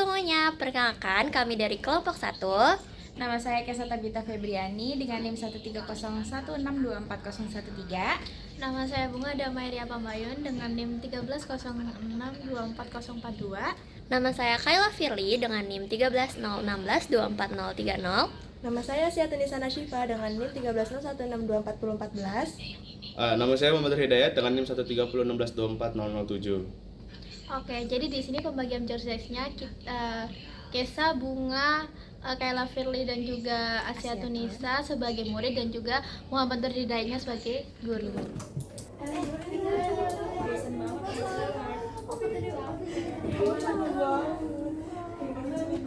semuanya, perkenalkan kami dari kelompok 1. Nama saya Kesa Tabita Febriani dengan NIM 13016240113. Nama saya Bunga Damaria Pambayun dengan NIM 1306240442. Nama saya Kayla Firly dengan NIM 13016240030. Nama saya Siatunisa Nasyifa dengan NIM 1301624014. Nama saya Muhammad Hidayat dengan NIM 13016240007. Oke, jadi di sini pembagian jobdesknya kita Kesa, Bunga, Kayla Firly dan juga Asia Tunisa sebagai murid dan juga Muhammad Hidayatnya sebagai guru.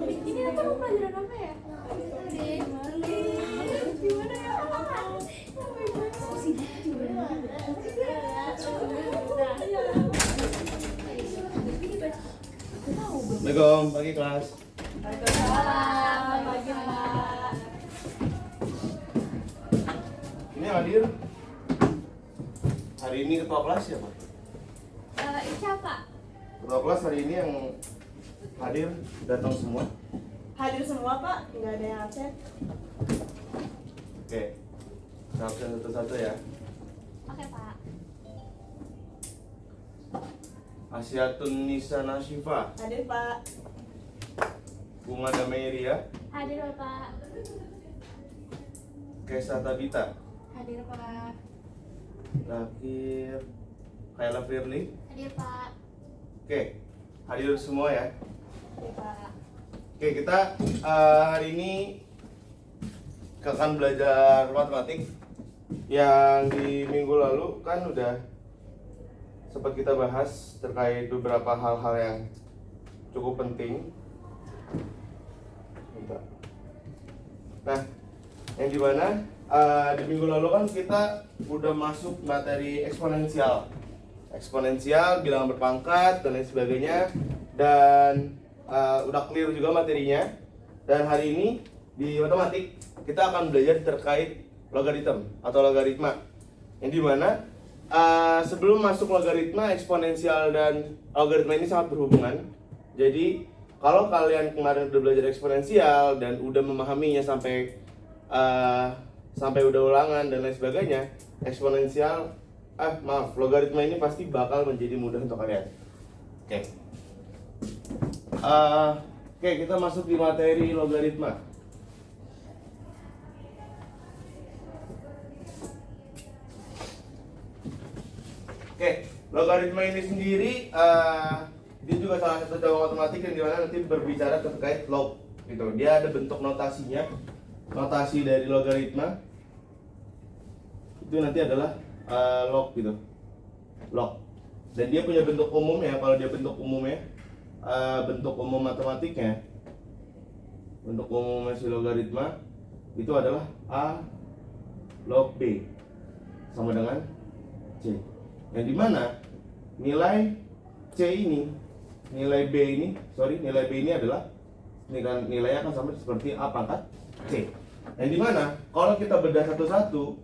Ini apa pelajaran apa ya? Assalamualaikum, pagi kelas. Ini hadir. Hari ini ketua kelas siapa? Siapa? Ketua kelas hari ini yang hadir datang semua. Hadir semua Pak, nggak ada yang absen. Oke, kita absen satu-satu ya. Oke, Pak. Asyatun Nisa Nasyifa, Hadir Pak. Bunga Dameria, Hadir, Bapak. Kesa Tabita, Hadir Pak. terakhir Kayla Firly. Hadir, Pak. Oke, hadir semua ya. Hadir Pak. Oke, kita hari ini akan belajar matematik. Yang di minggu lalu kan udah sempat kita bahas terkait beberapa hal-hal yang cukup penting. Bentar. Nah, yang dimana di minggu lalu kan kita udah masuk materi eksponensial, bilangan berpangkat dan lain sebagainya, dan udah clear juga materinya. Dan hari ini di matematik kita akan belajar terkait logaritma atau logaritma, yang dimana sebelum masuk logaritma, eksponensial dan logaritma ini sangat berhubungan. Jadi kalau kalian kemarin udah belajar eksponensial dan udah memahaminya sampai udah ulangan dan lain sebagainya, eksponensial logaritma ini pasti bakal menjadi mudah untuk kalian. Oke, kita masuk di materi logaritma. Oke, logaritma ini sendiri dia juga salah satu cabang matematik yang dimana nanti berbicara terkait log gitu. Dia ada bentuk notasinya, notasi dari logaritma itu nanti adalah log gitu, log. Dan dia punya bentuk umumnya. Kalau dia bentuk umumnya, bentuk umum matematiknya, bentuk umum si logaritma itu adalah a log b sama dengan c. Yang dimana nilai C ini, nilai B ini adalah nilainya akan sama seperti A pangkat C. Yang dimana kalau kita bedah satu-satu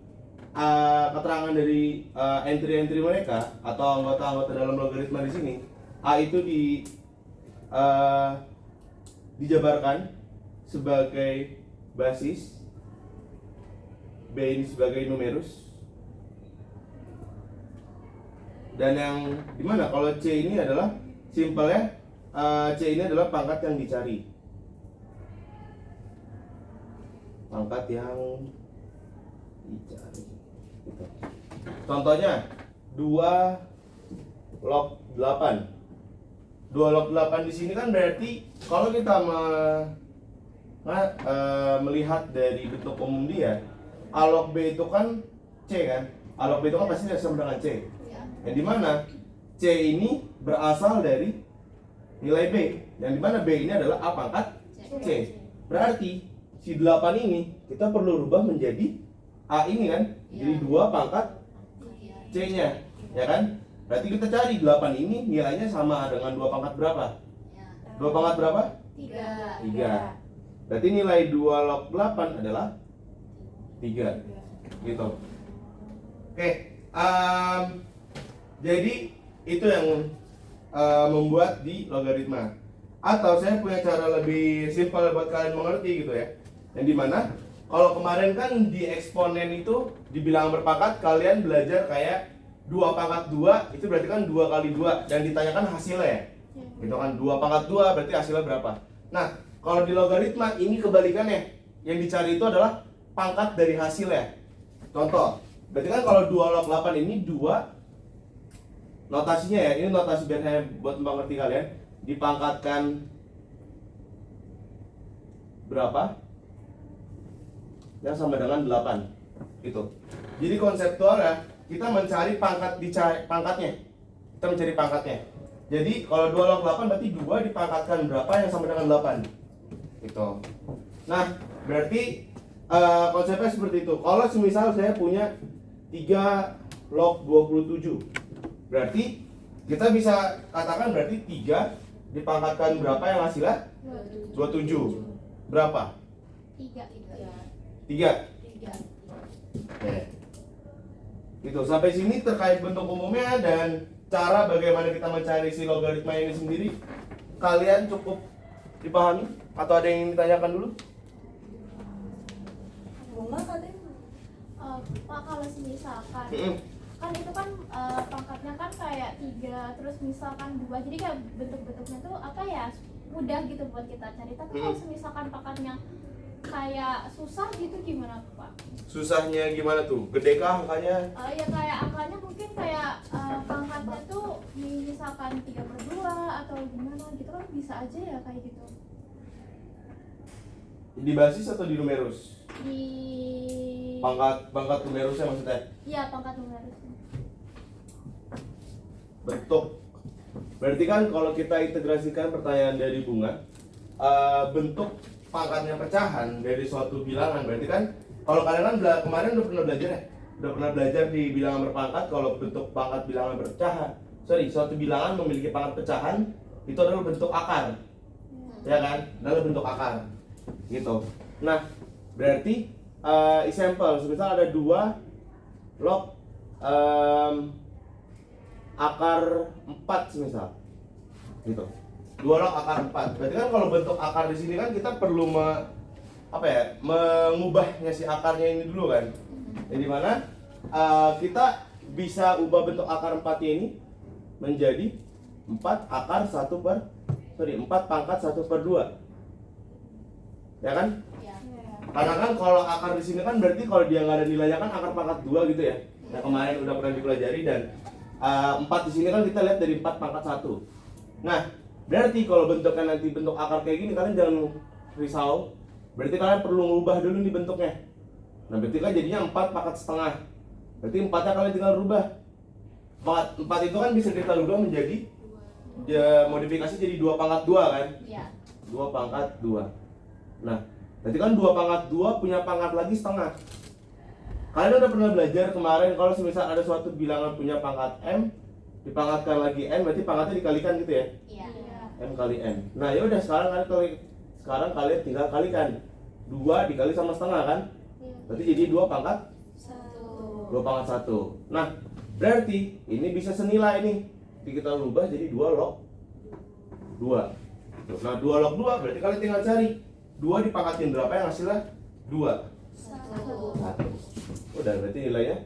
keterangan dari entry-entry mereka atau anggota-anggota dalam logaritma di sini, A itu dijabarkan sebagai basis, B ini sebagai numerus. Dan yang dimana kalau C ini adalah simpelnya, C ini adalah pangkat yang dicari, gitu. Contohnya 2 log 8. 2 log 8 di sini kan berarti kalau kita melihat dari bentuk umum dia, A log B itu kan C kan, A log B itu kan pasti sama dengan C. Yang dimana C ini berasal dari nilai B, yang dimana B ini adalah A pangkat C. Berarti si 8 ini kita perlu rubah menjadi A ini kan, jadi 2 pangkat C nya, ya kan? Berarti kita cari 8 ini nilainya sama dengan 2 pangkat berapa? 2 pangkat berapa? 3. Berarti nilai 2 log 8 adalah 3 gitu. Oke, jadi itu yang membuat di logaritma. Atau saya punya cara lebih simpel buat kalian mengerti gitu ya. Yang dimana kalau kemarin kan di eksponen itu di bilangan berpangkat kalian belajar kayak 2 pangkat 2 itu berarti kan 2 kali 2 dan ditanyakan hasilnya ya. Itu kan 2 pangkat 2 berarti hasilnya berapa. Nah, kalau di logaritma ini kebalikannya. Yang dicari itu adalah pangkat dari hasilnya. Contoh, berarti kan kalau 2 log 8 ini 2 notasinya ya, ini notasi biar saya buat mengerti kalian. Dipangkatkan berapa? Yang sama dengan 8. Itu. Jadi konseptualnya kita mencari pangkatnya. Kita mencari pangkatnya. Jadi kalau 2 log 8 berarti 2 dipangkatkan berapa yang sama dengan 8. Gitu. Nah, berarti konsepnya seperti itu. Kalau semisal saya punya 3 log 27. Berarti kita bisa katakan berarti 3 dipangkatkan berapa yang hasilnya? 27. Berapa? 3. 3. Oke. Gitu. Sampai sini terkait bentuk umumnya dan cara bagaimana kita mencari si logaritma ini sendiri. Kalian cukup dipahami? Atau ada yang ingin ditanyakan dulu? Bunga katanya. Pak, kalau misalkan Mm-mm. kan itu kan pangkatnya kan kayak 3 terus misalkan 2, jadi kayak bentuk-bentuknya tuh apa ya mudah gitu buat kita cari. Tapi kalau misalkan pangkatnya kayak susah gitu gimana tuh, Pak? Susahnya gimana tuh? Gede kah angkanya? Ya kayak angkanya mungkin kayak pangkatnya tuh misalkan 3/2 atau gimana gitu kan bisa aja ya kayak gitu. Di basis atau di numerus? Di Pangkat numerusnya maksudnya? iya pangkat numerus. Bentuk. Berarti kan kalau kita integrasikan pertanyaan dari Bunga, bentuk pangkatnya pecahan dari suatu bilangan. Berarti kan kalau kalian kan kemarin udah pernah belajar ya? Udah pernah belajar di bilangan berpangkat kalau bentuk pangkat bilangan berpecahan. Suatu bilangan memiliki pangkat pecahan itu adalah bentuk akar. Ya kan? Adalah bentuk akar. Gitu. Nah, berarti example, misal ada 2 log akar 4 semisal. Gitu. 2 log akar 4. Berarti kan kalau bentuk akar di sini kan kita perlu mengubahnya si akarnya ini dulu kan. Jadi mana kita bisa ubah bentuk akar 4 ini menjadi 4 pangkat 1/2. Ya kan? Karena kan kalau akar di sini kan berarti kalau dia nggak ada nilainya kan akar pangkat 2 gitu ya. Nah, kemarin udah pernah dipelajari dan 4 di sini kan kita lihat dari 4 pangkat 1. Nah, berarti kalau bentuknya nanti bentuk akar kayak gini kalian jangan risau. Berarti kalian perlu mengubah dulu nih bentuknya. Nah, berarti kan jadinya 4 pangkat setengah. Berarti 4-nya kalian tinggal rubah. 4 itu kan bisa kita rubah menjadi modifikasi jadi 2 pangkat 2 kan? Iya. 2 pangkat 2. Nah, berarti kan 2 pangkat 2 punya pangkat lagi setengah. Kalian udah pernah belajar kemarin kalau semisal ada suatu bilangan punya pangkat M, dipangkatkan lagi N, berarti pangkatnya dikalikan gitu ya? Iya. M kali N. Nah, ya udah sekarang kalian tinggal kalikan. 2 dikali sama setengah kan? Berarti jadi 2 pangkat 1. 2 pangkat 1. Nah, berarti ini bisa senilai nih. Jadi kita rubah jadi 2 log 2. Nah, 2 log 2 berarti kalian tinggal cari 2 dipangkatin berapa yang hasilnya? 2. 1. Udah berarti nilainya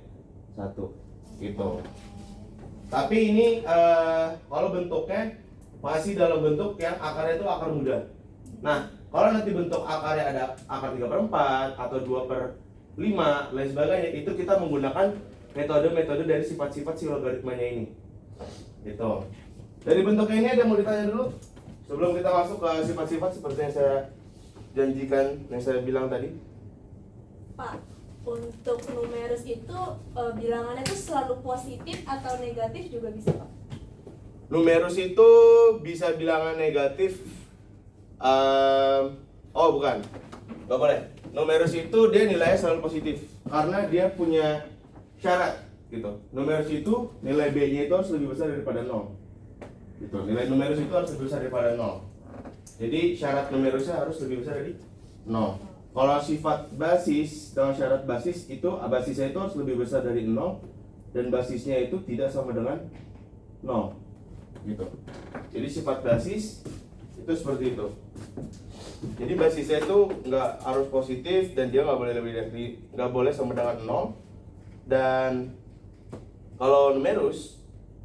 1. Gitu. Tapi ini kalau bentuknya masih dalam bentuk yang akarnya itu akar muda. Nah, kalau nanti bentuk akarnya ada akar 3/4 atau 2/5 lain sebagainya, itu kita menggunakan metode-metode dari sifat-sifat si logaritmanya ini. Gitu. Dari bentuknya ini ada yang mau ditanya dulu? Sebelum kita masuk ke sifat-sifat seperti yang saya janjikan, yang saya bilang tadi. Pak, untuk numerus itu bilangannya itu selalu positif atau negatif juga bisa, Pak? Numerus itu bisa bilangan negatif. Bukan. Gak boleh. Numerus itu dia nilainya selalu positif karena dia punya syarat gitu. Numerus itu nilai B-nya itu harus lebih besar daripada 0. Gitu. Nilai numerus itu harus lebih besar daripada 0. Jadi syarat numerusnya harus lebih besar dari 0. Kalau sifat basis dengan syarat basis itu basisnya itu harus lebih besar dari 0 dan basisnya itu tidak sama dengan 0. Gitu. Jadi sifat basis Itu seperti itu. Jadi basisnya itu nggak harus positif dan dia nggak boleh lebih dari, nggak boleh sama dengan 0. Dan kalau numerus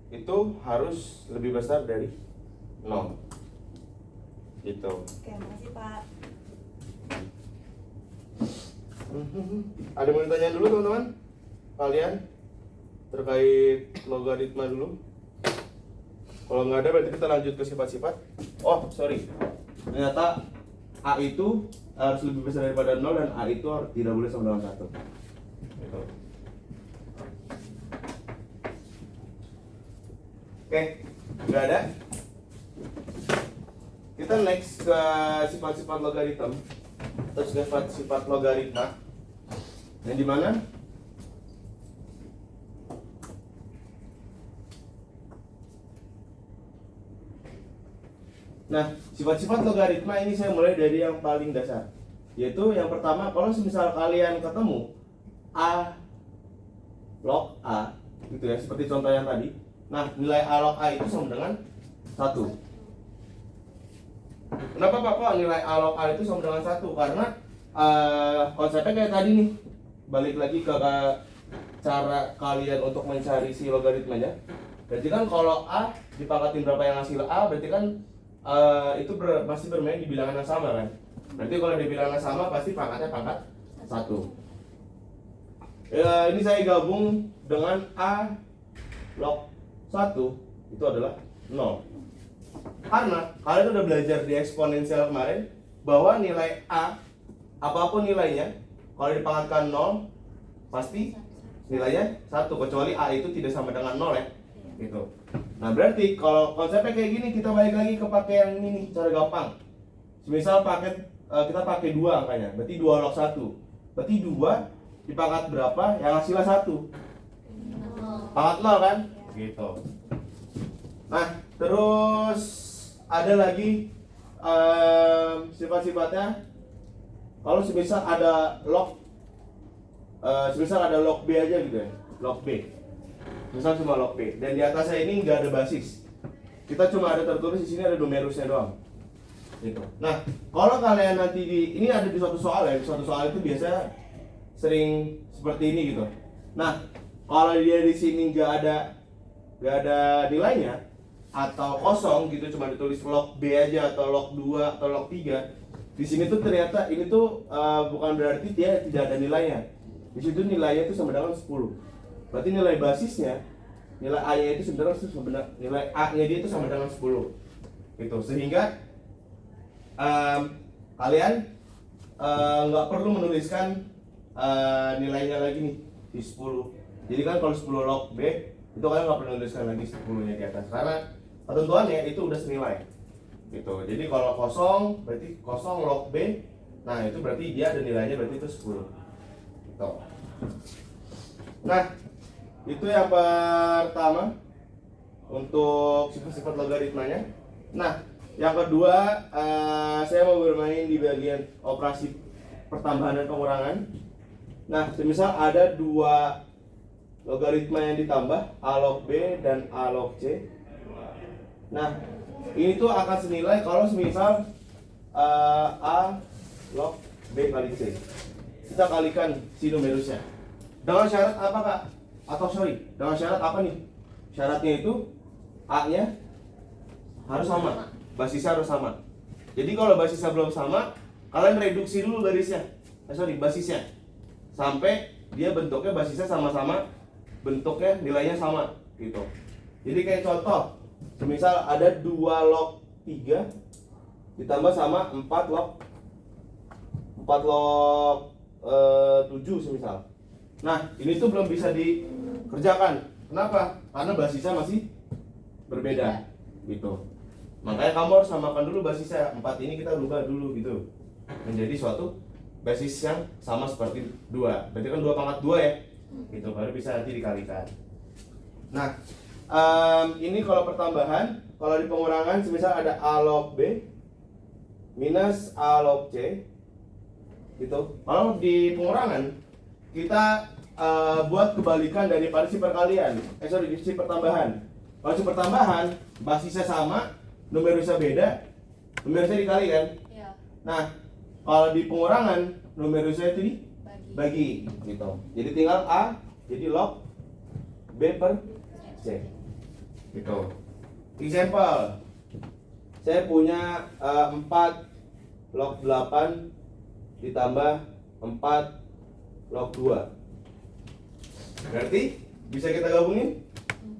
itu harus lebih besar dari 0. Gitu. Oke, makasih Pak. Ada yang mau ditanya dulu teman-teman? Kalian terkait logaritma dulu? Kalau nggak ada berarti kita lanjut ke sifat-sifat. Oh, sorry. Ternyata A itu harus lebih besar daripada 0 dan A itu tidak boleh sama dengan 1. Gitu. Oke, nggak ada. Kita next ke sifat-sifat logaritma. Terus sifat logaritma. Yang di mana? Nah, sifat-sifat logaritma ini saya mulai dari yang paling dasar. Yaitu yang pertama, kalau misal kalian ketemu A log A, gitu ya, seperti contoh yang tadi. Nah, nilai A log A itu sama dengan 1. Kenapa Pak kok nilai A log A itu sama dengan 1? Karena konsepnya kayak tadi nih. Balik lagi ke cara kalian untuk mencari si logaritmanya. Berarti kan kalau A dipangkatin berapa yang hasil A, berarti kan itu pasti bermain di bilangan yang sama kan. Berarti kalau di bilangan yang sama pasti pangkatnya pangkat 1. Ya, ini saya gabung dengan A log 1 itu adalah 0. Karena kalian udah belajar di eksponensial kemarin bahwa nilai A apapun nilainya kalau dipangkatkan 0 pasti nilainya 1 kecuali A itu tidak sama dengan 0 ya. Gitu. Nah, berarti kalau konsepnya kayak gini kita balik lagi ke pakai yang ini nih, cara gampang. Misal kita pakai 2 angkanya, berarti 2 log 1. Berarti 2 dipangkat berapa yang hasilnya 1? Pangkat 0 kan? Gitu. Nah, terus ada lagi sifat-sifatnya. Kalau semisal ada log B aja gitu ya, log B. Misal cuma log B dan di atasnya ini nggak ada basis. Kita cuma ada tertulis di sini ada numerusnya doang. Gitu. Nah, kalau kalian nanti ini ada di suatu soal ya, di suatu soal itu biasa sering seperti ini gitu. Nah, kalau dia di sini nggak ada nilainya atau kosong gitu, cuma ditulis log B aja atau log 2 atau log 3. Di sini tuh ternyata ini tuh bukan berarti dia tidak ada nilainya. Di situ nilainya itu sama dengan 10. Berarti nilai basisnya, nilai A-nya itu sebenarnya nilai A-nya dia itu sama dengan 10. Gitu. Sehingga kalian nggak perlu menuliskan nilainya lagi nih di 10. Jadi kan kalau 10 log B itu kalian nggak perlu menuliskan lagi 10-nya di atas karena ketentuannya itu udah senilai. Gitu. Jadi kalau kosong berarti kosong log B. Nah, itu berarti dia ada nilainya berarti itu 10. Gitu. Nah, itu yang pertama untuk sifat-sifat logaritmanya. Nah, yang kedua saya mau bermain di bagian operasi pertambahan dan pengurangan. Nah, misal ada 2 logaritma yang ditambah A log B dan A log C. Nah, ini tuh akan senilai kalau misal A log B kali C. Kita kalikan si numerusnya. Dengan syarat apa Kak? Dengan syarat apa nih? Syaratnya itu A-nya harus sama, basisnya harus sama. Jadi kalau basisnya belum sama, kalian reduksi dulu garisnya. Basisnya. Sampai dia bentuknya basisnya sama-sama, bentuknya nilainya sama gitu. Jadi kayak contoh, misal ada 2 log 3 ditambah sama 4 log 7 semisal. Nah, ini tuh belum bisa dikerjakan. Kenapa? Karena basisnya masih berbeda gitu. Makanya kamu harus samakan dulu basisnya. 4 ini kita rubah dulu gitu menjadi suatu basis yang sama seperti 2. Berarti kan 2 pangkat 2 ya. Gitu, baru bisa nanti dikalikan. Nah, ini kalau pertambahan. Kalau di pengurangan semisal ada A log B minus A log C gitu. Kalau di pengurangan kita buat kebalikan daripada si perkalian. Si pertambahan. Kalau si pertambahan basisnya sama, numerusnya beda, numerusnya dikali kan? Iya. Nah, kalau di pengurangan numerusnya itu dibagi gitu. Jadi tinggal A jadi log B per C. Gitu. Example. Saya punya 4 log 8 ditambah 4 log 2. Berarti bisa kita gabungin?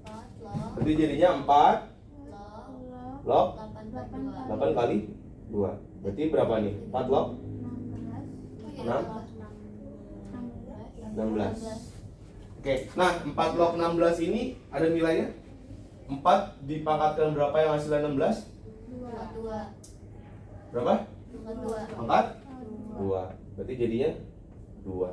4 log Berarti jadinya 4 log 8 8 kali 2. Berarti berapa nih? 4 log 6 16. Oke, nah 4 log 16 ini ada nilainya? 4 dipangkatkan berapa yang hasilnya 16? 2 Berapa? 2 Pangkat 2. Berarti jadinya 2.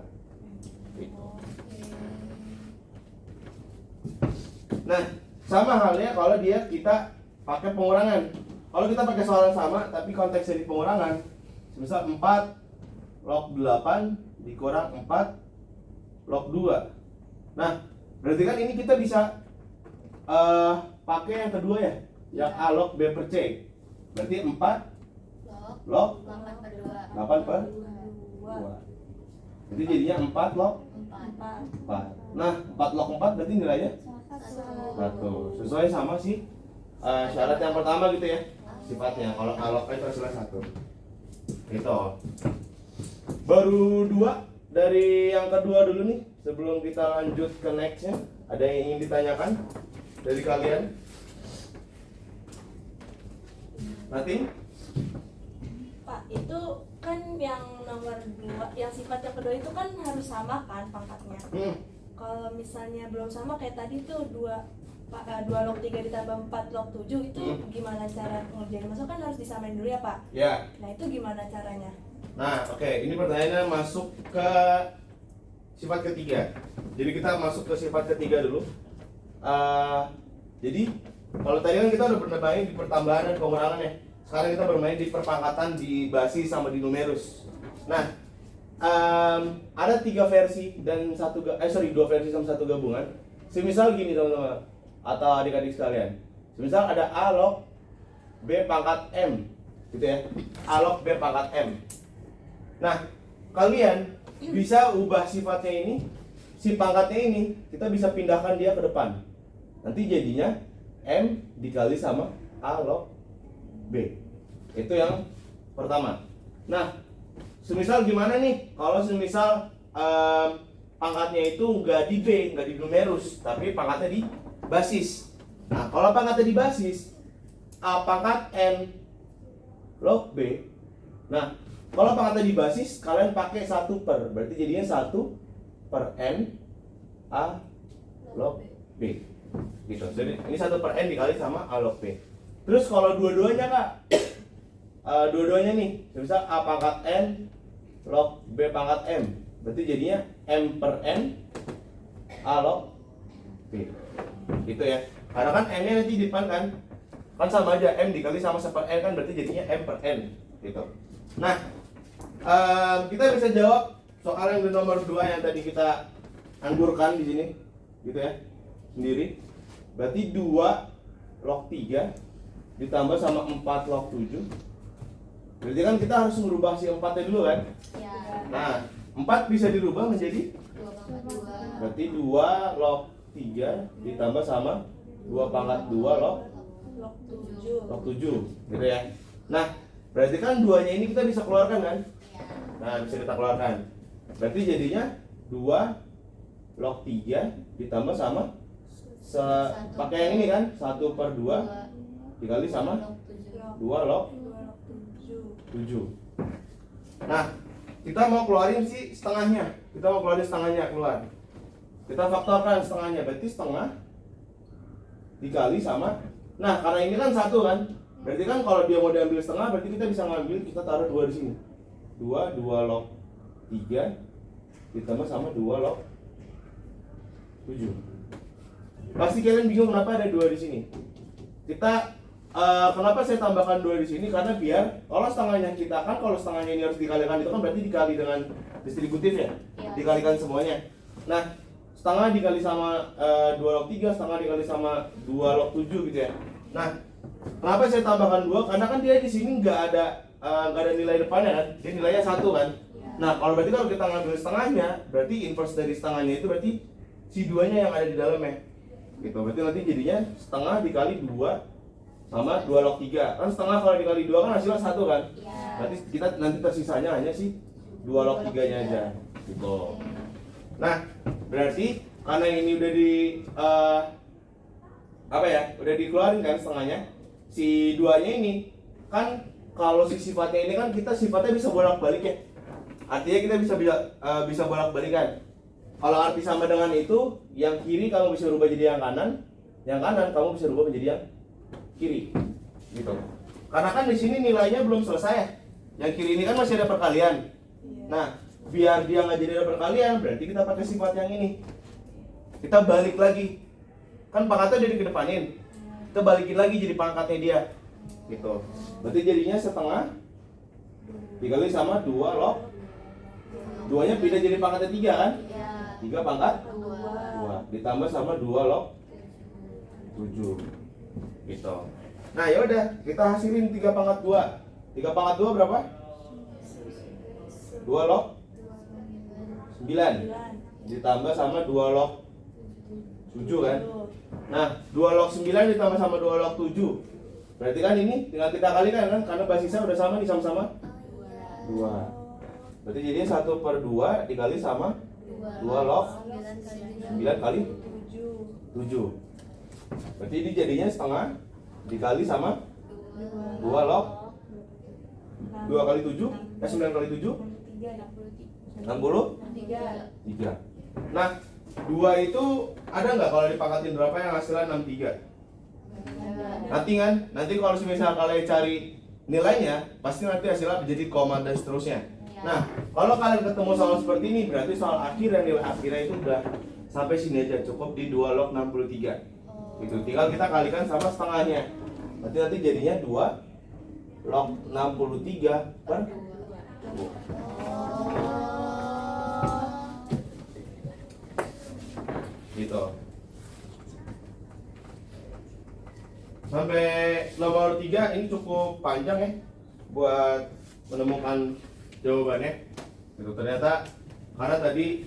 Nah, sama halnya kalau kita pakai pengurangan. Kalau kita pakai soal yang sama tapi konteksnya di pengurangan, misal 4 log 8 dikurang 4 log 2. Nah, berarti kan ini kita bisa pakai yang kedua ya, yang A log B per C. Berarti 4 log 8 per 8 per 2. Jadi jadinya 4 log 2 4. Nah, 4 log 4 berarti nilainya 1. Sesuai sama si syarat yang pertama gitu ya. Sifatnya kalau A log itu hasilnya 1. Gitu. Baru 2 dari yang kedua dulu nih. Sebelum kita lanjut ke nextnya, ada yang ingin ditanyakan dari kalian? Nothing? Pak, itu kan yang nomor 2, yang sifat yang kedua itu kan harus sama kan pangkatnya. Kalau misalnya belum sama kayak tadi tuh 2 log 3 ditambah 4 log 7 itu gimana cara ngerjain? Masuk kan harus disamain dulu ya Pak? Ya. Nah itu gimana caranya? Nah, oke, ini pertanyaannya masuk ke sifat ketiga. Jadi kita masuk ke sifat ketiga dulu. Jadi kalau tadi kan kita udah pernah main di pertambahan dan pengurangan ya. Sekarang kita bermain di perpangkatan, di basis sama di numerus. Nah, ada 3 versi dan 2 versi sama 1 gabungan. Semisal gini teman-teman atau adik-adik sekalian. Semisal ada A log B pangkat M, gitu ya. A log B pangkat M. Nah, kalian bisa ubah sifatnya ini, si pangkatnya ini, kita bisa pindahkan dia ke depan. Nanti jadinya M dikali sama A log B. Itu yang pertama. Nah, semisal gimana nih? Kalau semisal pangkatnya itu nggak di B, nggak di numerus, tapi pangkatnya di basis. Nah, kalau pangkatnya di basis, A pangkat N log B. Nah, kalau pangkatnya di basis, kalian pakai 1 per, berarti jadinya 1 per N A log B. Gitu. Jadi ini 1 per N dikali sama A log B. Terus kalau dua-duanya Kak, dua-duanya nih, misal A pangkat N log B pangkat M, berarti jadinya M per N A log B. Gitu ya. Karena kan N nya nanti di depan kan sama aja, M dikali sama 1 per N kan berarti jadinya M per N. Gitu. Nah, kita bisa jawab soal yang di nomor 2 yang tadi kita angburkan di sini, gitu ya, sendiri. Berarti 2 log 3 ditambah sama 4 log 7. Berarti kan kita harus merubah si 4-nya dulu kan? Ya. Nah, 4 bisa dirubah menjadi 2 berarti 2 log 3 ditambah sama 2 pangkat 2 log Log 7. 7, gitu ya. Nah, berarti kan 2-nya ini kita bisa keluarkan kan? Nah, bisa kita keluarkan. Berarti jadinya 2 log 3 ditambah sama pakai yang ini kan? 1 per 2 dikali sama 2 log 7. Nah, kita mau keluarin si setengahnya. Kita mau keluarin setengahnya keluar. Kita faktorkan setengahnya, berarti setengah dikali sama. Nah, karena ini kan 1 kan? Berarti kan kalau dia mau diambil setengah, berarti kita bisa ngambil, kita taruh 2 di sini. 2 log 3 ditambah sama 2 log 7. Pasti kalian bingung kenapa ada 2 di sini. Kita kenapa saya tambahkan 2 di sini? Karena biar kalau setengahnya kita kan, kalau setengahnya ini harus dikalikan, itu kan berarti dikali dengan distributif ya. Dikalikan semuanya. Nah, setengah dikali sama 2 log 3, setengah dikali sama 2 log 7 gitu ya. Nah, Kenapa saya tambahkan 2? Karena kan dia di sini nggak ada nilai depannya kan, dia nilainya 1 kan. Nah kalau berarti kalau kita ngambil setengahnya, berarti inverse dari setengahnya itu berarti si 2-nya yang ada di dalamnya. Gitu, berarti nanti jadinya setengah dikali 2 sama 2 log 3. Kan setengah kalau dikali 2 kan hasilnya 1 kan. Berarti kita nanti tersisanya hanya si 2 log 3-nya aja. Gitu. Nah, berarti karena ini udah udah dikeluarin kan setengahnya. Si 2-nya ini kan kalau si sifatnya ini kan kita sifatnya bisa bolak-balik ya. Artinya kita bisa bolak-balikan. Kalau arti sama dengan itu, yang kiri kamu bisa rubah jadi yang kanan kamu bisa rubah menjadi yang kiri. Gitu. Karena kan di sini nilainya belum selesai. Yang kiri ini kan masih ada perkalian. Nah, biar dia nggak jadi ada perkalian, berarti kita pakai sifat yang ini. Kita balik lagi. Kan pangkatnya udah dikedepanin. Kita balikin lagi jadi pangkatnya dia. Gitu. Berarti jadinya setengah dikali sama 2 log 2-nya pindah jadi pangkatnya 3 kan? 3 pangkat 2 ditambah sama 2 log 7. Gitu. Nah, ya udah, kita hasilin 3 pangkat 2. 3 pangkat 2 berapa? 2 log 9 ditambah sama 2 log 7 kan? Nah, 2 log 9 ditambah sama 2 log 7. Berarti kan ini tinggal kita kalikan kan? Karena basisnya udah sama nih, sama-sama 2. Berarti jadinya 1/2 dikali sama 2 log 9 kali 7. Berarti ini jadinya setengah dikali sama 2 log 2 kali 7, 9 kali 7 63. Nah, 2 itu ada nggak kalau dipangkatin berapa yang hasilnya 63? Nanti kan, nanti kalau misalnya kalian cari nilainya, pasti nanti hasilnya menjadi koma dan seterusnya. Nah, kalau kalian ketemu soal seperti ini, berarti soal akhir dan nilai akhirnya itu udah sampai sini aja, cukup di 2 log 63. Itu tinggal kita kalikan sama setengahnya. Berarti nanti jadinya 2 log 63 per 2. Gitu. Sampai nomor 3 ini cukup panjang ya buat menemukan jawabannya. Itu ternyata karena tadi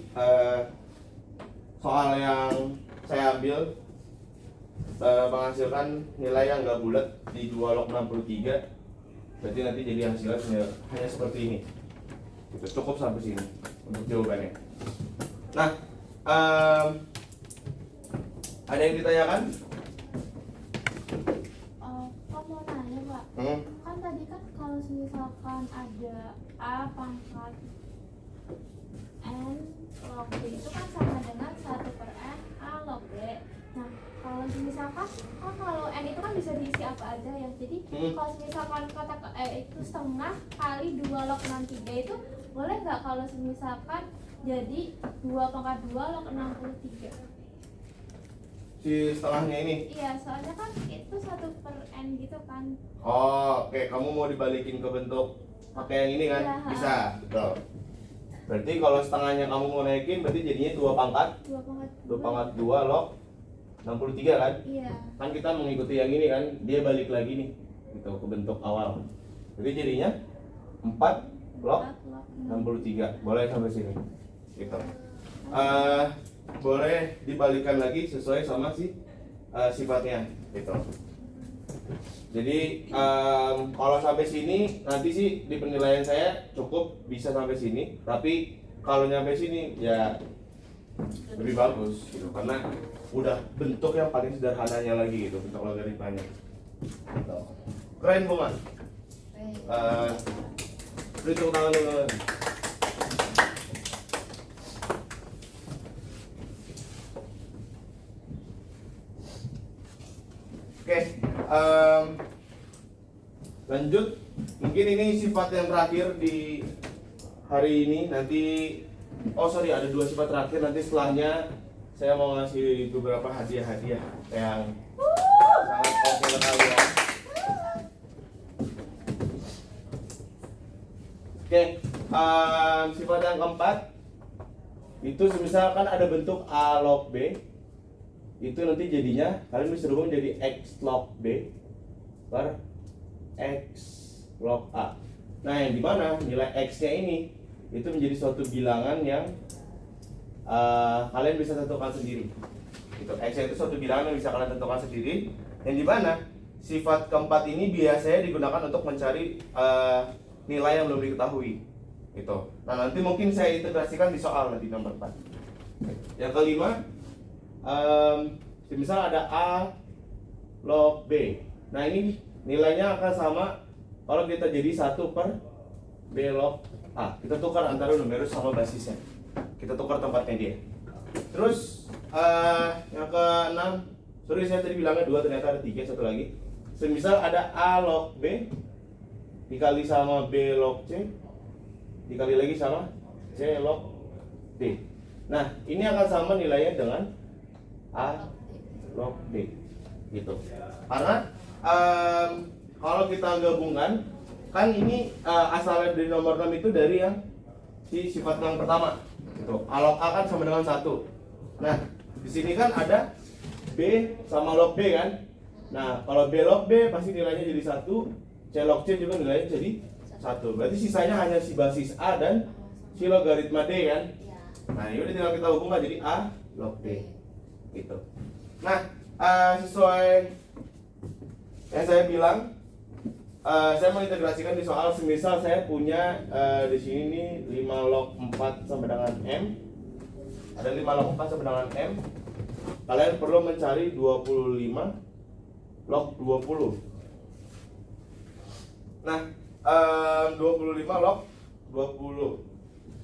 soal yang saya ambil menghasilkan nilai yang nggak bulat di 2 log 63. Berarti nanti jadi hasilnya hanya seperti ini. Itu cukup sampai sini untuk jawabannya. Nah, ada yang ditanyakan? Pak mau nanya Pak, kan tadi kan kalau misalkan ada A pangkat N log B itu kan sama dengan 1/N A log B. Nah, kalau misalkan kan kalau N itu kan bisa diisi apa aja ya. Jadi kalau misalkan kata itu setengah kali 2 log 63 itu boleh nggak kalau misalkan jadi 2/2 log 63? Si setengahnya ini? Iya, soalnya kan itu 1/N gitu kan. Oh, oke. Kamu mau dibalikin ke bentuk pakai yang ini kan? Iya. Bisa, betul. Berarti kalau setengahnya kamu mau naikin, berarti jadinya 2 pangkat 2 log 63 kan? Iya. Kan kita mengikuti yang ini kan, dia balik lagi nih gitu ke bentuk awal. Jadi jadinya 4 log 63. Boleh sampai sini. Gitu. Boleh dibalikan lagi sesuai sama sifatnya gitu. Jadi kalau sampai sini nanti sih di penilaian saya cukup bisa sampai sini, tapi kalau nyampe sini ya lebih bagus gitu karena udah bentuk yang paling sederhananya lagi gitu, bentuk logaritmanya gitu. Keren bukan? Beri tepuk tangan dulu. Oke, lanjut. Mungkin ini sifat yang terakhir di hari ini. Nanti, ada 2 sifat terakhir. Nanti setelahnya saya mau ngasih beberapa hadiah-hadiah yang sangat oke sekali ya. Oke, sifat yang keempat itu misalkan ada bentuk A log B. Itu nanti jadinya kalian bisa rubah menjadi X log B per X log A. Nah, yang dimana nilai X-nya ini itu menjadi suatu bilangan yang kalian bisa tentukan sendiri. Gitu. X-nya itu suatu bilangan yang bisa kalian tentukan sendiri. Yang dimana sifat keempat ini biasanya digunakan untuk mencari nilai yang belum diketahui. Gitu. Nah, nanti mungkin saya integrasikan di soal nanti nomor 4. Yang kelima, misal ada A log B. Nah, ini nilainya akan sama kalau kita jadi 1 per B log A. Kita tukar antara numerus sama basisnya. Kita tukar tempatnya dia. Terus yang ke-6, sorry saya tadi bilangnya 2, ternyata ada 3, satu lagi. Semisal ada A log B dikali sama B log C dikali lagi sama C log D. Nah, ini akan sama nilainya dengan A log D. Gitu. Karena kalau kita gabungkan, kan ini asalnya dari nomor 6 itu dari yang si sifat yang pertama. Gitu. A log A kan sama dengan 1. Nah, di sini kan ada B sama log B kan. Nah, kalau B log B pasti nilainya jadi 1, C log C juga nilainya jadi 1. Berarti sisanya hanya si basis A dan si logaritma D kan. Nah, ini udah tinggal kita hubungkan jadi A log D. Gitu. Nah, sesuai yang saya bilang, saya mengintegrasikan di soal semisal saya punya di sini nih 5 log 4 sama dengan M. Ada 5 log 4 sama dengan M. Kalian perlu mencari 25 log 20. Nah, 25 log 20.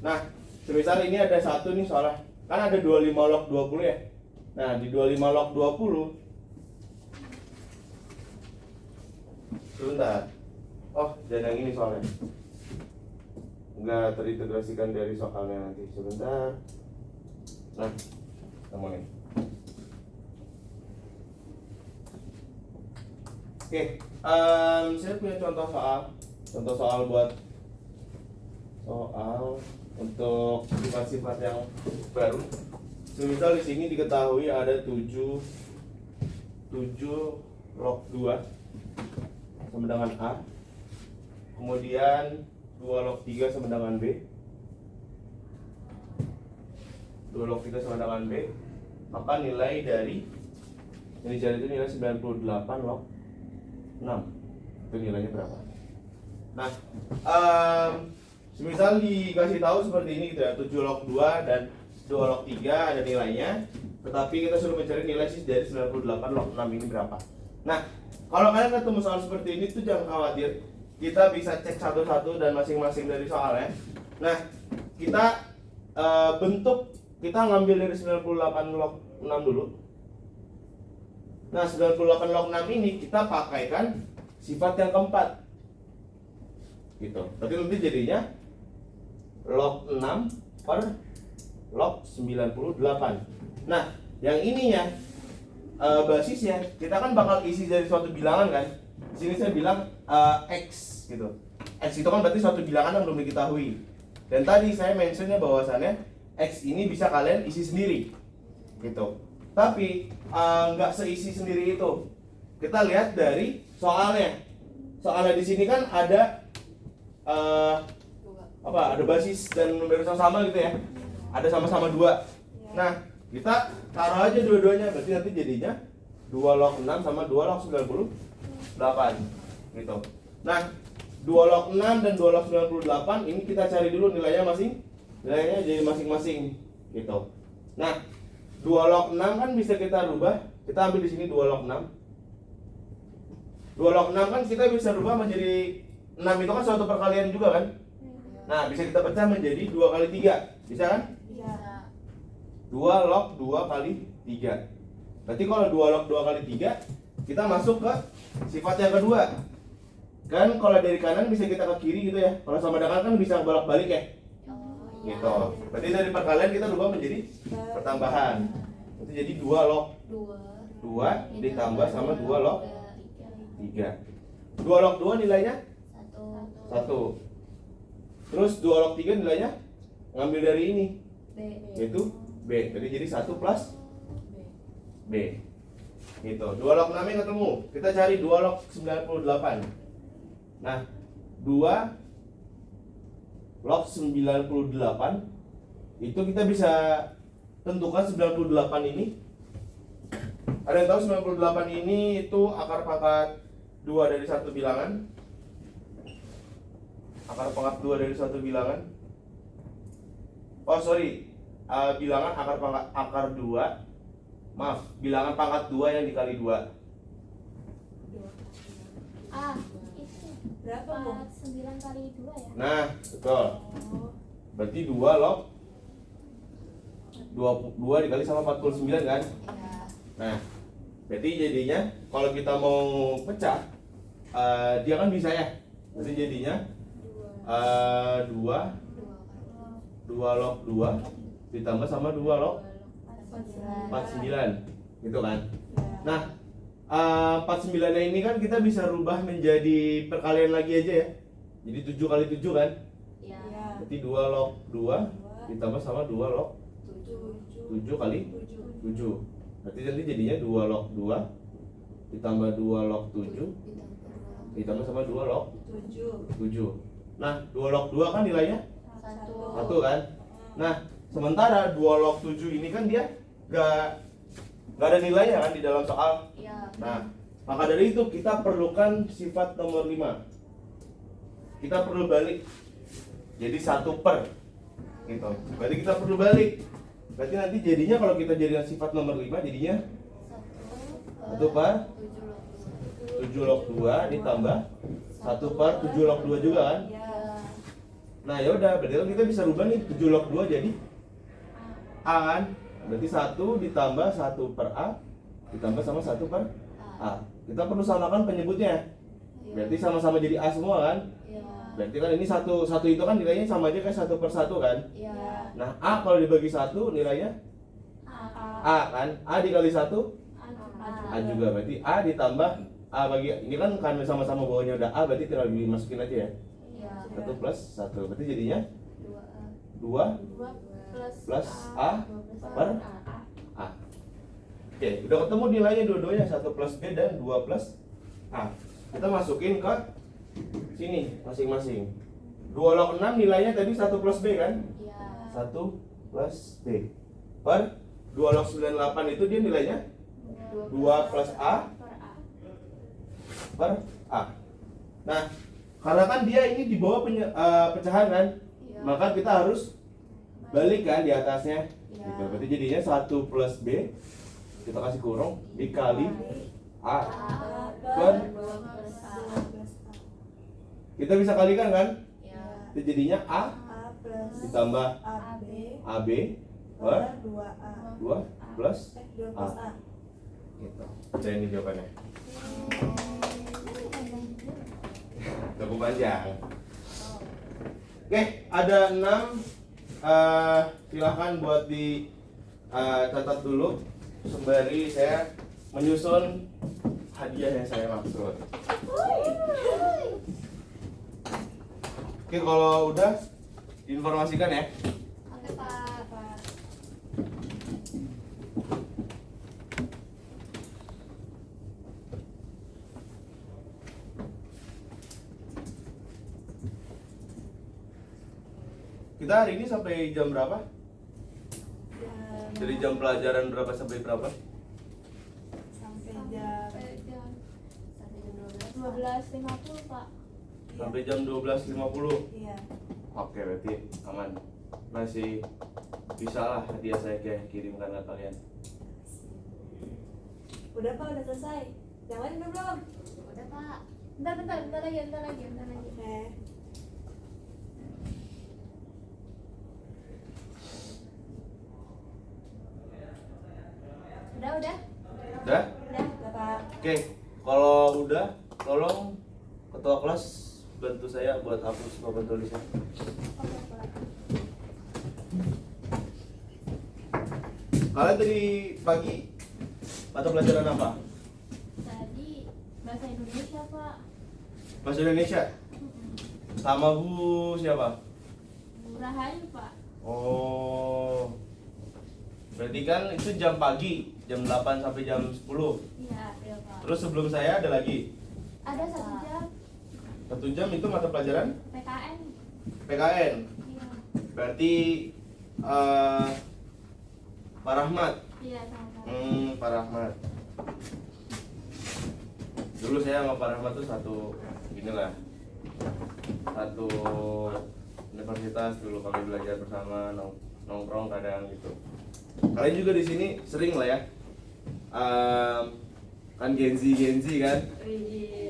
Nah, semisal ini ada satu nih soalnya. Kan ada 25 log 20 ya. Nah, di 25 log 20 sebentar. Oh, jangan yang ini soalnya. Enggak terintegrasikan dari soalnya nanti. Sebentar. Nah, temuin. Oke, saya punya contoh soal buat soal untuk sifat-sifat yang baru. Semisal di sini diketahui ada 7 log 2 sama dengan A. Kemudian 2 log 3 sama dengan B. 2 log 3 sama dengan B. Maka nilai dari yang dicari itu nilai 98 log 6. Itu nilainya berapa? Nah, semisal dikasih tahu seperti ini gitu ya, 7 log 2 dan 2 log 3 ada nilainya, tetapi kita suruh mencari nilai sih dari 98 log 6 ini berapa. Nah, kalau kalian ketemu soal seperti ini tuh jangan khawatir, kita bisa cek satu-satu dan masing-masing dari soalnya. Nah, kita kita ngambil dari 98 log 6 dulu. Nah, 98 log 6 ini kita pakaikan sifat yang keempat. Gitu. Berarti nanti jadinya log 6 per log 98. Nah, yang ininya basisnya kita kan bakal isi dari suatu bilangan kan. Di sini saya bilang X gitu. X itu kan berarti suatu bilangan yang belum diketahui. Dan tadi saya mentionnya bahwasannya X ini bisa kalian isi sendiri. Gitu. Tapi nggak seisi sendiri itu. Kita lihat dari soalnya. Soalnya di sini kan ada ada basis dan numerus yang sama gitu ya. Ada sama-sama 2. Nah, kita taruh aja dua-duanya, berarti nanti jadinya 2 log 6 sama 2 log 98 gitu. Nah, 2 log 6 dan 2 log 98 ini kita cari dulu nilainya jadi masing-masing gitu. Nah, 2 log 6 kan bisa kita rubah. Kita ambil di sini 2 log 6. 2 log 6 kan kita bisa rubah menjadi 6 itu kan suatu perkalian juga kan? Nah, bisa kita pecah menjadi 2 kali 3. Bisa kan? Bisa. 2 log 2 kali 3. Berarti kalau 2 log 2 kali 3, kita masuk ke sifat yang kedua. Kan kalau dari kanan bisa kita ke kiri gitu ya. Kalau sama dengan kan bisa bolak-balik ya. Gitu. Berarti dari perkalian kita rubah menjadi pertambahan. Berarti jadi 2 log 2 ditambah sama 2 log 3. 2 log 2 nilainya 1. Terus 2 log 3 nilainya ngambil dari ini, yaitu B. Jadi 1 plus B. Gitu. 2 log 6 nya ketemu. Kita cari 2 log 98. Nah, 2 log 98 itu kita bisa tentukan 98 ini. Ada yang tahu 98 ini itu akar pangkat 2 dari satu bilangan? Akar pangkat 2 dari satu bilangan? Oh sorry, bilangan akar 2. Maaf, bilangan pangkat 2 yang dikali 2. Itu Berapa, Bu? 9 kali 2 ya? Nah, betul. Oh, Berarti 2 log 2 dikali sama 49 kan? Iya. Nah, berarti jadinya kalau kita mau pecah, dia kan bisa ya. Berarti jadinya 2 log 2 ditambah sama 2 log 49 gitu kan. Nah, 49 nya ini kan kita bisa rubah menjadi perkalian lagi aja ya. Jadi 7 kali 7 kan. Iya. iya. Berarti 2 log 2 ditambah sama 2 log 7 kali 7. Berarti nanti jadinya 2 log 2 ditambah 2 log 7 ditambah sama 2 log 7. Nah, 2 log 2 kan nilainya 1 kan. Nah, sementara 2 log 7 ini kan dia gak ada nilainya kan di dalam soal. Iya. Nah, maka dari itu kita perlukan sifat nomor 5. Kita perlu balik jadi 1 per gitu. Berarti kita perlu balik. Berarti nanti jadinya kalau kita jadikan sifat nomor 5 jadinya 1 per 7 log 2 ditambah 1 per 7 log 2 juga kan. Nah, ya udah, berarti kan kita bisa rubah nih 7 log 2 jadi A kan. Berarti 1 ditambah 1 per A ditambah sama 1 per A. Kita perlu samakan penyebutnya. Berarti sama-sama jadi A semua kan. Berarti kan ini satu itu kan nilainya sama aja kayak 1 per 1 kan. Nah, A kalau dibagi 1 nilainya A kan. A dikali 1 A juga. Berarti A ditambah A bagi, ini kan karena sama-sama bawahnya udah A, berarti tinggal dimasukin aja ya. 1 plus 1. Berarti jadinya 2 plus A per A. Oke, udah ketemu nilainya dua-duanya, 1 plus B dan 2 plus A. Kita masukin ke sini masing-masing. 2 log 6 nilainya tadi 1 plus B kan? 1 plus B per 2 log 98 itu dia nilainya 2 plus A per A. Nah, karena kan dia ini di bawah pecahan kan, maka kita harus balik kan di atasnya. Gitu. Berarti jadinya 1 plus B kita kasih kurung dikali A per, kita bisa kalikan kan? Itu jadinya A ditambah AB per 2 plus A. Gitu. Udah ini jawabannya. Cukup panjang. Oke, ada 6. Silahkan buat di catat dulu sembari saya menyusun hadiah yang saya maksud. Oke, kalau udah diinformasikan ya. Oke, Pak. Kita hari ini sampai jam berapa? Dari jam pelajaran berapa sampai berapa? Sampai jam Sampai jam 12.50, Pak. Sampai jam 12.50. iya. Oke, berarti aman. Masih bisa lah hadiah saya kirimkan ke kalian. Udah, Pak, udah selesai. Yang lain udah belum? Udah, Pak. Bentar lagi. Oke. Udah. Udah? Udah, Pak. Oke, kalau udah tolong ketua kelas bantu saya buat hapus papan tulisnya. Oke, Pak. Kalian tadi pagi mata pelajaran apa? Tadi bahasa Indonesia, Pak. Bahasa Indonesia. Sama Bu siapa? Rahayu, Pak. Oh. Berarti kan itu jam pagi, jam 8 sampai jam 10. Iya Pak. Terus sebelum saya ada lagi Ada 1 jam 1 jam itu mata pelajaran PKN. PKN. Iya. Berarti Pak Rahmat. Iya, sama. Pak Rahmat. Dulu saya sama Pak Rahmat tuh satu universitas dulu, kami belajar bersama, nongkrong kadang gitu. Kalian juga di sini sering lah ya. Kan Gen Z kan.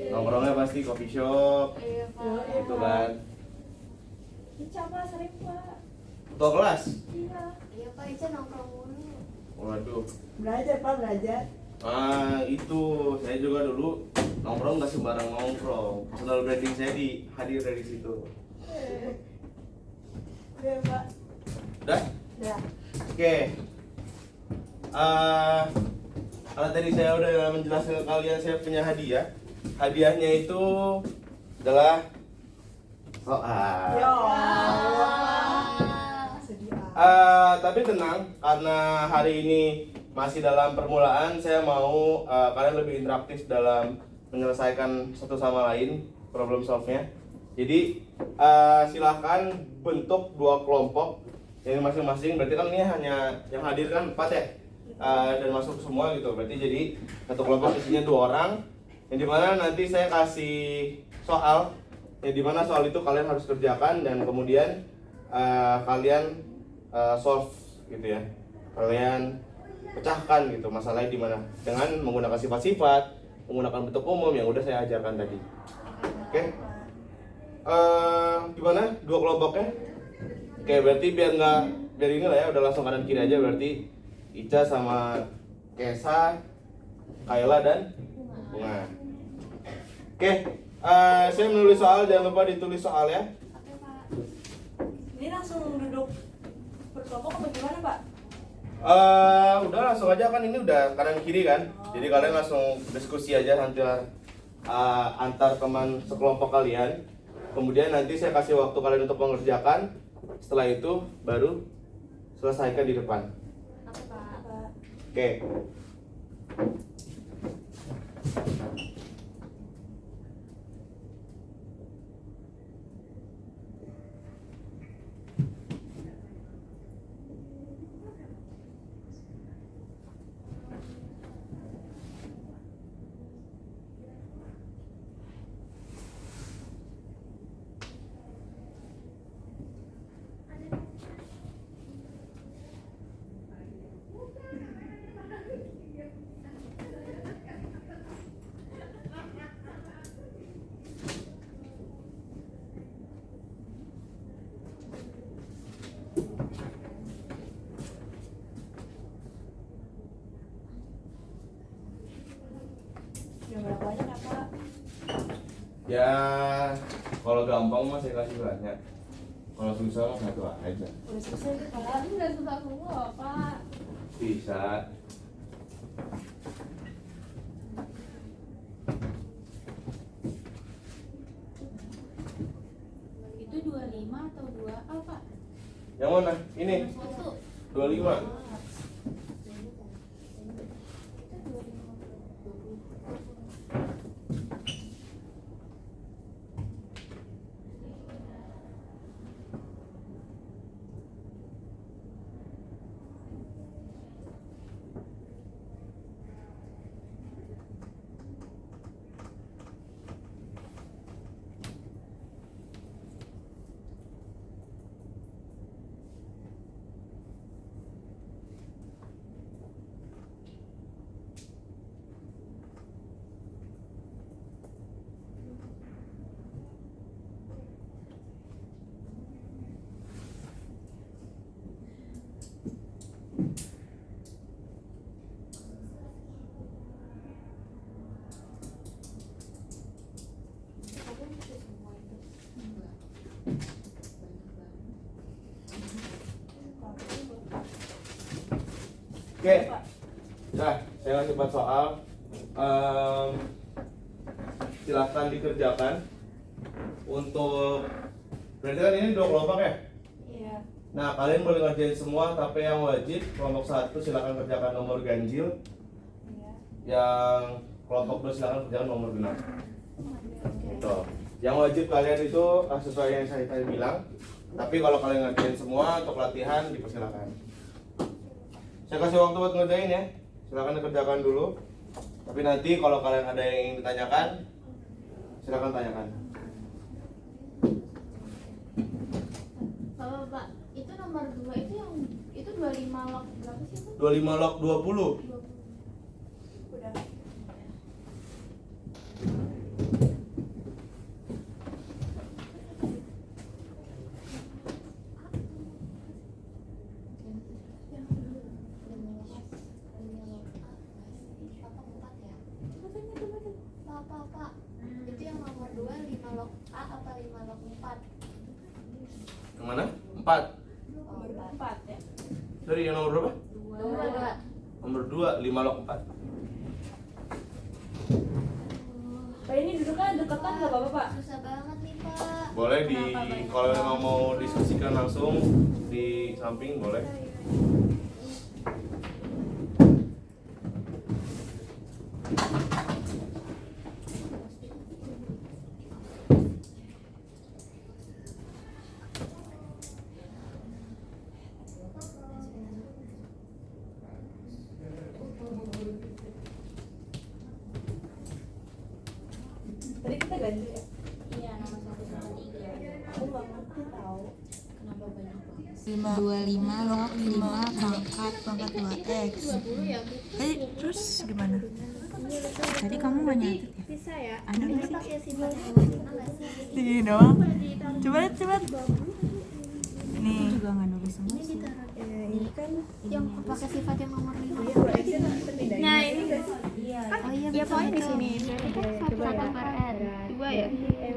Nongkrongnya pasti coffee shop Iya Pak. gitu kan. Ica Pak sering Pak. Ketua kelas. Iya. Iya Pak, Ica nongkrong mulu. Waduh. Belajar Pak, belajar. Itu saya juga dulu nongkrong nggak sembarang nongkrong. Personal branding saya hadir dari situ. Iya Pak. Udah? Ya. Oke. Kalau tadi saya udah menjelaskan ke kalian saya punya hadiah. Hadiahnya itu adalah soal. Ya Ah. Sedih ah. Tapi tenang, karena hari ini masih dalam permulaan, saya mau kalian lebih interaktif dalam menyelesaikan satu sama lain problem solve-nya. Jadi silahkan bentuk 2 kelompok yang masing-masing. Berarti kan ini hanya yang hadir kan 4 ya, dan masuk semua gitu. Berarti jadi satu kelompok isinya 2 orang, yang dimana nanti saya kasih soal, yang dimana soal itu kalian harus kerjakan dan kemudian kalian solve gitu ya. Kalian pecahkan gitu masalahnya di mana dengan menggunakan sifat-sifat, menggunakan bentuk umum yang udah saya ajarkan tadi. Oke? Gimana 2 kelompoknya? Oke, berarti biar ini lah ya, udah langsung kanan kiri aja. Berarti Ica sama Kesa, Kayla dan Bunga. Oke, saya menulis soal, jangan lupa ditulis soal ya. Oke Pak. Ini langsung duduk berkelompok apa gimana Pak? Udah langsung aja, kan ini udah kanan kiri kan. Jadi kalian langsung diskusi aja nanti antar teman sekelompok kalian. Kemudian nanti saya kasih waktu kalian untuk mengerjakan. Setelah itu baru selesaikan di depan. Oke Pak. Oke. Yang berapa banyak ya Pak? Ya, kalau gampang mah saya kasih banyak. Kalau susah mah 1 aja. Udah selesai nih Pak. Tapi udah susah semua Pak. Bisa. Itu 25 atau 2A Pak? Yang mana? Ini Itu 25. Oke. Nah, saya kasih 4 soal. Silahkan dikerjakan. Untuk berarti kan ini 2 kelompok ya? Iya. Nah, kalian boleh ngerjain semua, tapi yang wajib kelompok 1 silakan kerjakan nomor ganjil. Yang kelompok 2 silakan kerjakan nomor genap. Gitu. Yang wajib kalian itu sesuai yang saya tadi bilang. Tapi kalau kalian ngerjain semua untuk latihan dipersilakan. Saya kasih waktu buat ngerjain ya. Silakan dikerjakan dulu. Tapi nanti kalau kalian ada yang ingin ditanyakan, silakan tanyakan. Pak, itu nomor 2 itu yang itu 25 log berapa sih, Pak? 25 log 20. Udah. Pak, itu yang nomor 2 5 log A apa 5 log 4? Yang mana? 4. Oh, 4 ya. Sorry, yang nomor berapa? 2. Nomor 2, 5 log 4. Pak, ini duduknya deketan nggak apa-apa, Pak? Susah banget nih, Pak. Boleh di kalau memang mau diskusikan langsung di samping boleh. Tadi kita ganjil ya? Iya, nomor 1 sama 3. Aku nggak ngerti tahu. Kenapa banyak banget? 25 log 5 pangkat 2x. Terus gimana? Tadi kamu nggak nyatet ya? Bisa ya? Ada nggak sih? Pakai sifat yang Ini doang. Coba lihat, coba. Ini juga nggak nulis semua sih. ini kan Yang pakai sifat yang nomor 5. nah ini Oh iya, ya pokoknya di sini Satu per R. 2 ya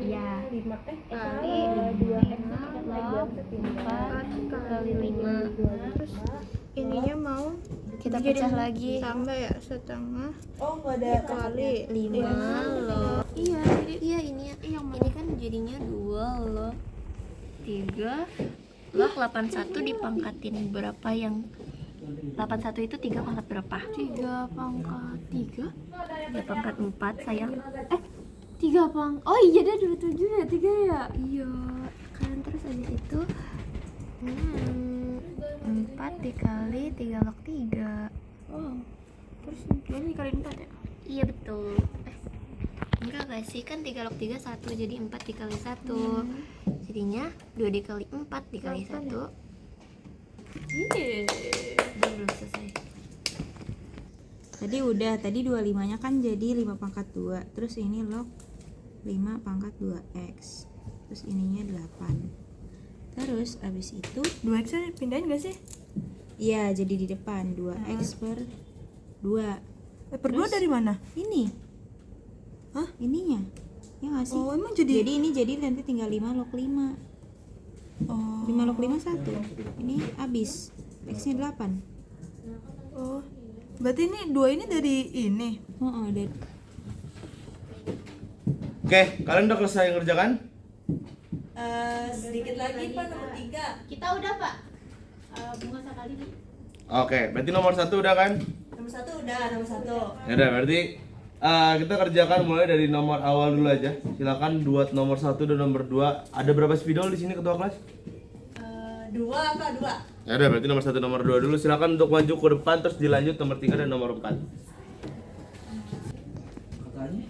Iya. kali 4 kali 5. terus ininya mau Kita pecah lagi. tambah ya setengah Oh, nggak ada kali 5 loh. Iya, iya ini kan jadinya 2 loh. 3 log 81 dipangkatin berapa yang 81 itu 3 pangkat berapa? 3 pangkat 3? 3 pangkat 4 sayang. 3 oh iya dah 27 ya 3 ya? Iya kan terus habis itu 4 dikali 3 log 3. oh terus ini kali 4 ya Iya betul. Enggak sih kan 3 log 3 1 jadi 4 dikali 1. Jadinya 2 dikali 4 dikali 1. Belum selesai. Tadi udah, tadi 25 nya kan jadi 5 pangkat 2. Terus ini log 5 pangkat 2x. Terus ininya 8. Terus abis itu 2x nya pindahin gak sih? iya jadi di depan 2x per 2. Per 2 dari mana? Ini. Hah? Ininya. Ya nggak sih? Oh, emang jadi Jadi ini jadi nanti tinggal 5 log 5. Oh. 5 log 5 1. Ini habis. X-nya 8. Oh. Berarti ini 2 ini dari ini. Oh, dari Oke, kalian udah selesai ngerjakan? Sedikit lagi, Pak, nomor 3. Kita udah Pak. Bunga sekali nih. Oke, berarti nomor 1 udah kan? Nomor 1 udah, nomor 1. Ya udah, berarti kita kerjakan mulai dari nomor awal dulu aja. Silakan buat nomor 1 dan nomor 2. Ada berapa spidol di sini ketua kelas? 2 apa? 2. Ya udah, berarti nomor 1 nomor 2 dulu. Silakan untuk maju ke depan terus dilanjut nomor 3 dan nomor 4. Katanya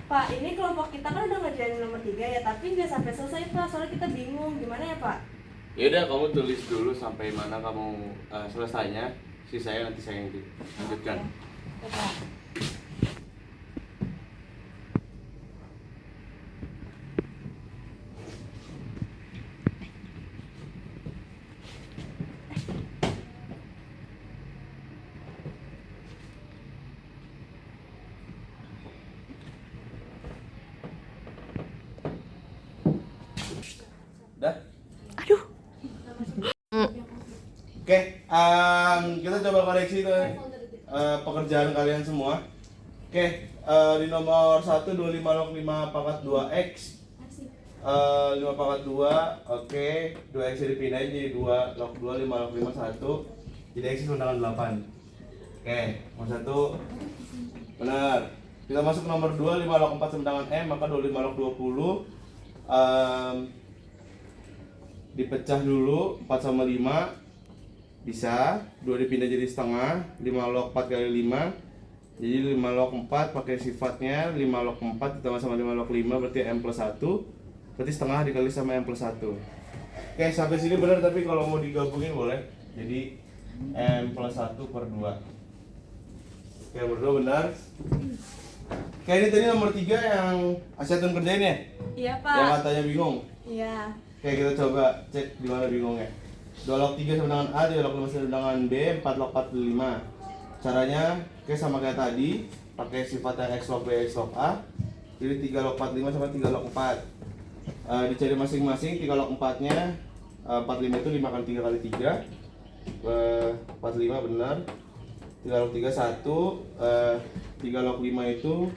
Pak, ini kelompok kita kan udah ngerjain nomor 3 ya, tapi nggak sampai selesai, Pak. Soalnya kita bingung gimana ya, Pak? ya udah, kamu tulis dulu sampai mana kamu selesainya. Sisanya nanti saya yang lanjutkan. Ya, Pak. Oke, kita coba koreksi tuh pekerjaan kalian semua. Oke, di nomor 1 25 log 5 pangkat 2x 5 pangkat 2, oke, 2x dipindahin jadi 2 log 2, 5 log 5, 1 jadi x sama dengan 8. Oke, nomor 1 benar. Kita masuk ke nomor 2, 5 log 4 sama dengan m, maka 25 log 20 dipecah dulu, 4 sama 5 bisa, 2 dipindah jadi setengah, 5 log 4 kali 5 jadi 5 log 4 pakai sifatnya, 5 log 4 ditambah sama 5 log 5 berarti m plus 1, berarti setengah dikali sama m plus 1. Oke, sampai sini benar, tapi kalau mau digabungin boleh, jadi m plus 1 per 2. Oke, nomor 2 benar. Oke, ini tadi nomor 3 yang Asyatun kerjain ya? Iya Yang Pak. katanya bingung. Iya. Oke, kita coba cek di mana bingungnya. 2 log 3 sama dengan A, 2 log 5 sama dengan B, 4 log 4 5. Caranya kayak sama kayak tadi, pakai sifatnya x log B, x log A. Jadi 3 log 45 sama 3 log 4. Dicari masing-masing 3 log 4-nya. 45 itu 5 kali 3 kali 3. 45 benar. 3 log 3 1. 3 log 5 itu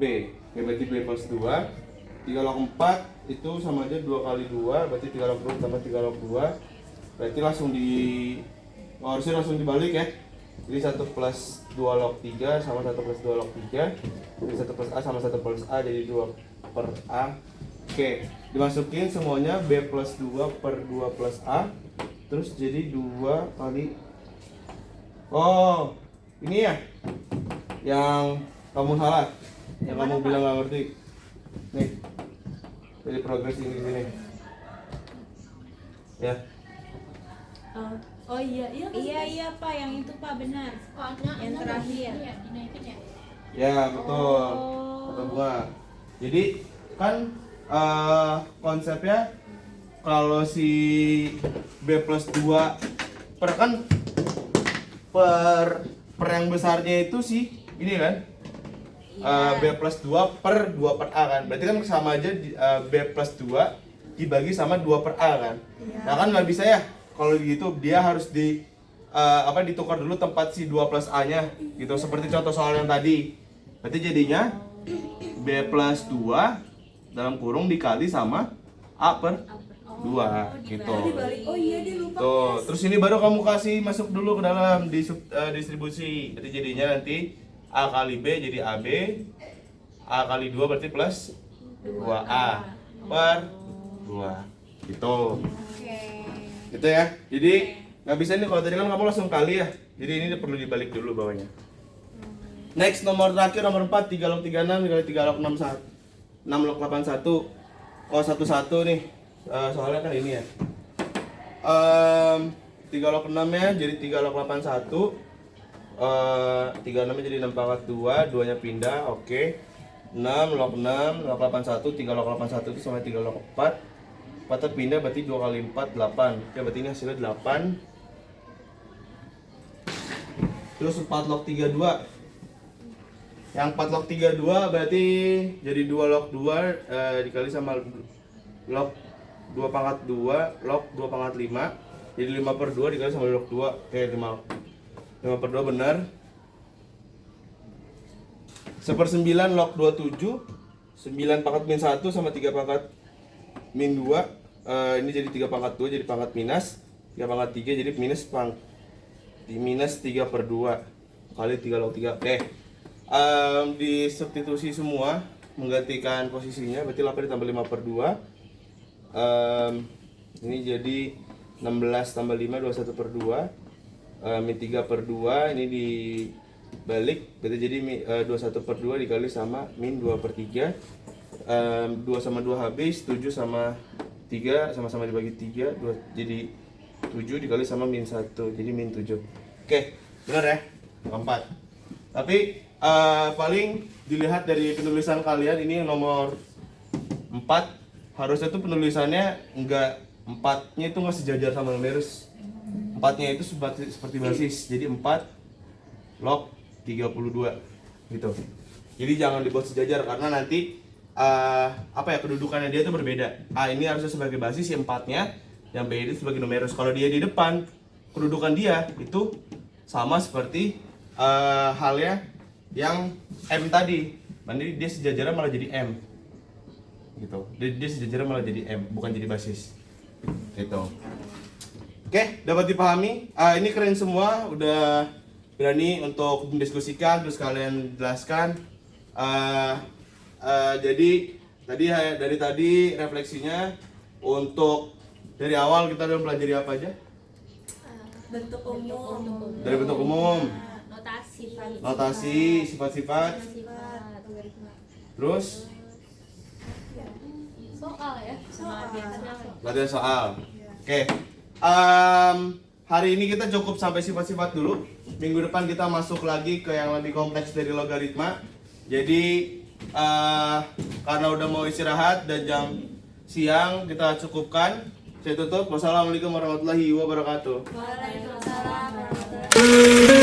B. Oke, berarti B plus 2. 3 log 4 itu sama aja 2 kali 2, berarti 3 log 2 tambah 3 log 2. Berarti langsung harusnya langsung dibalik ya. Jadi 1 plus 2 log 3 sama 1 plus 2 log 3. Jadi 1 plus A sama 1 plus A jadi 2 per A. Oke, dimasukin semuanya B plus 2 per 2 plus A. Terus jadi 2 kali. Oh, ini ya yang kamu salah, yang kamu bilang nggak ngerti. Nih, jadi progres ini di sini. Ya. Oh iya, iya. Iya Pak, yang itu Pak benar. Oh, Yang terakhir. dinaikin ya. Ya, betul. Kata Bunga. Jadi kan konsepnya kalau si B plus 2 per yang besarnya itu sih ini kan. B plus 2 per 2 per A kan. Berarti kan sama aja B plus 2 dibagi sama 2 per A kan. Nah kan nggak bisa ya. Kalau gitu dia harus ditukar dulu tempat si 2 plus A-nya gitu. Seperti contoh soal yang tadi. Berarti jadinya B plus 2 dalam kurung dikali sama A per 2 gitu. Oh iya, dia lupa. Tuh, terus ini baru kamu kasih masuk dulu ke dalam distribusi. Berarti jadinya nanti A kali B jadi AB. A kali 2 berarti plus 2A per 2. Gitu. Gitu ya. Jadi nggak bisa nih kalau tadi kan kamu langsung kali ya. Jadi ini perlu dibalik dulu bawahnya. Next nomor terakhir nomor 4 3 log 36 dikali 3 log 6 log 81. Oh 11 nih. Soalnya kan ini ya. 3 log 6 nya jadi 3 log 81. 36 nya jadi 6 pangkat 2, 2 nya pindah, oke. 6 log 6 log 81, 3 log 81 itu sama 3 log 4. 4 pindah berarti 2 kali 4 8. Oke, berarti ini hasilnya 8. Terus 4 log 32. Yang 4 log 32 berarti jadi 2 log 2 dikali sama log 2 pangkat 2 log 2 pangkat 5. Jadi 5 per 2 dikali sama log 2. Oke, 5 per 2 benar. 1/9 log 27. 9 pangkat min 1 sama 3 pangkat min 2. Ini jadi 3 pangkat 2 jadi pangkat minus. 3 pangkat 3 jadi minus 3 per 2 kali 3 log 3. Oke. Di substitusi semua menggantikan posisinya, berarti 8 ditambah 5 per 2. Ini jadi 16 tambah 5 21 per 2. Min 3 per 2 ini dibalik, berarti jadi 21 per 2 dikali sama min 2 per 3. 2 sama 2 habis, 7 sama 3 sama-sama dibagi 3, 2, jadi 7 dikali sama min 1, jadi min 7. Oke, benar ya? 4. Tapi paling dilihat dari penulisan kalian ini nomor 4, harusnya tuh penulisannya enggak, 4-nya itu nggak sejajar sama numerus. 4-nya itu seperti basis, jadi 4 log 32 gitu. Jadi jangan dibuat sejajar karena nanti kedudukannya dia itu berbeda. A ini harusnya sebagai basis, yang 4-nya, yang B itu sebagai numerus. Kalau dia di depan, kedudukan dia itu sama seperti halnya yang M tadi. Nanti dia sejajarnya malah jadi M. Gitu. Dia sejajarnya malah jadi M, bukan jadi basis. Gitu. Oke, dapat dipahami? Ini keren semua, udah berani untuk mendiskusikan, terus kalian jelaskan. Jadi dari tadi refleksinya untuk dari awal kita udah pelajari apa aja? Bentuk umum. Dari bentuk umum, notasi, sifat-sifat, terus Soal ya. latihan soal. Oke. Hari ini kita cukup sampai sifat-sifat dulu. Minggu depan kita masuk lagi ke yang lebih kompleks dari logaritma. Jadi karena udah mau istirahat dan jam siang, kita cukupkan. Saya tutup. Wassalamualaikum warahmatullahi wabarakatuh. Waalaikumsalam warahmatullahi wabarakatuh.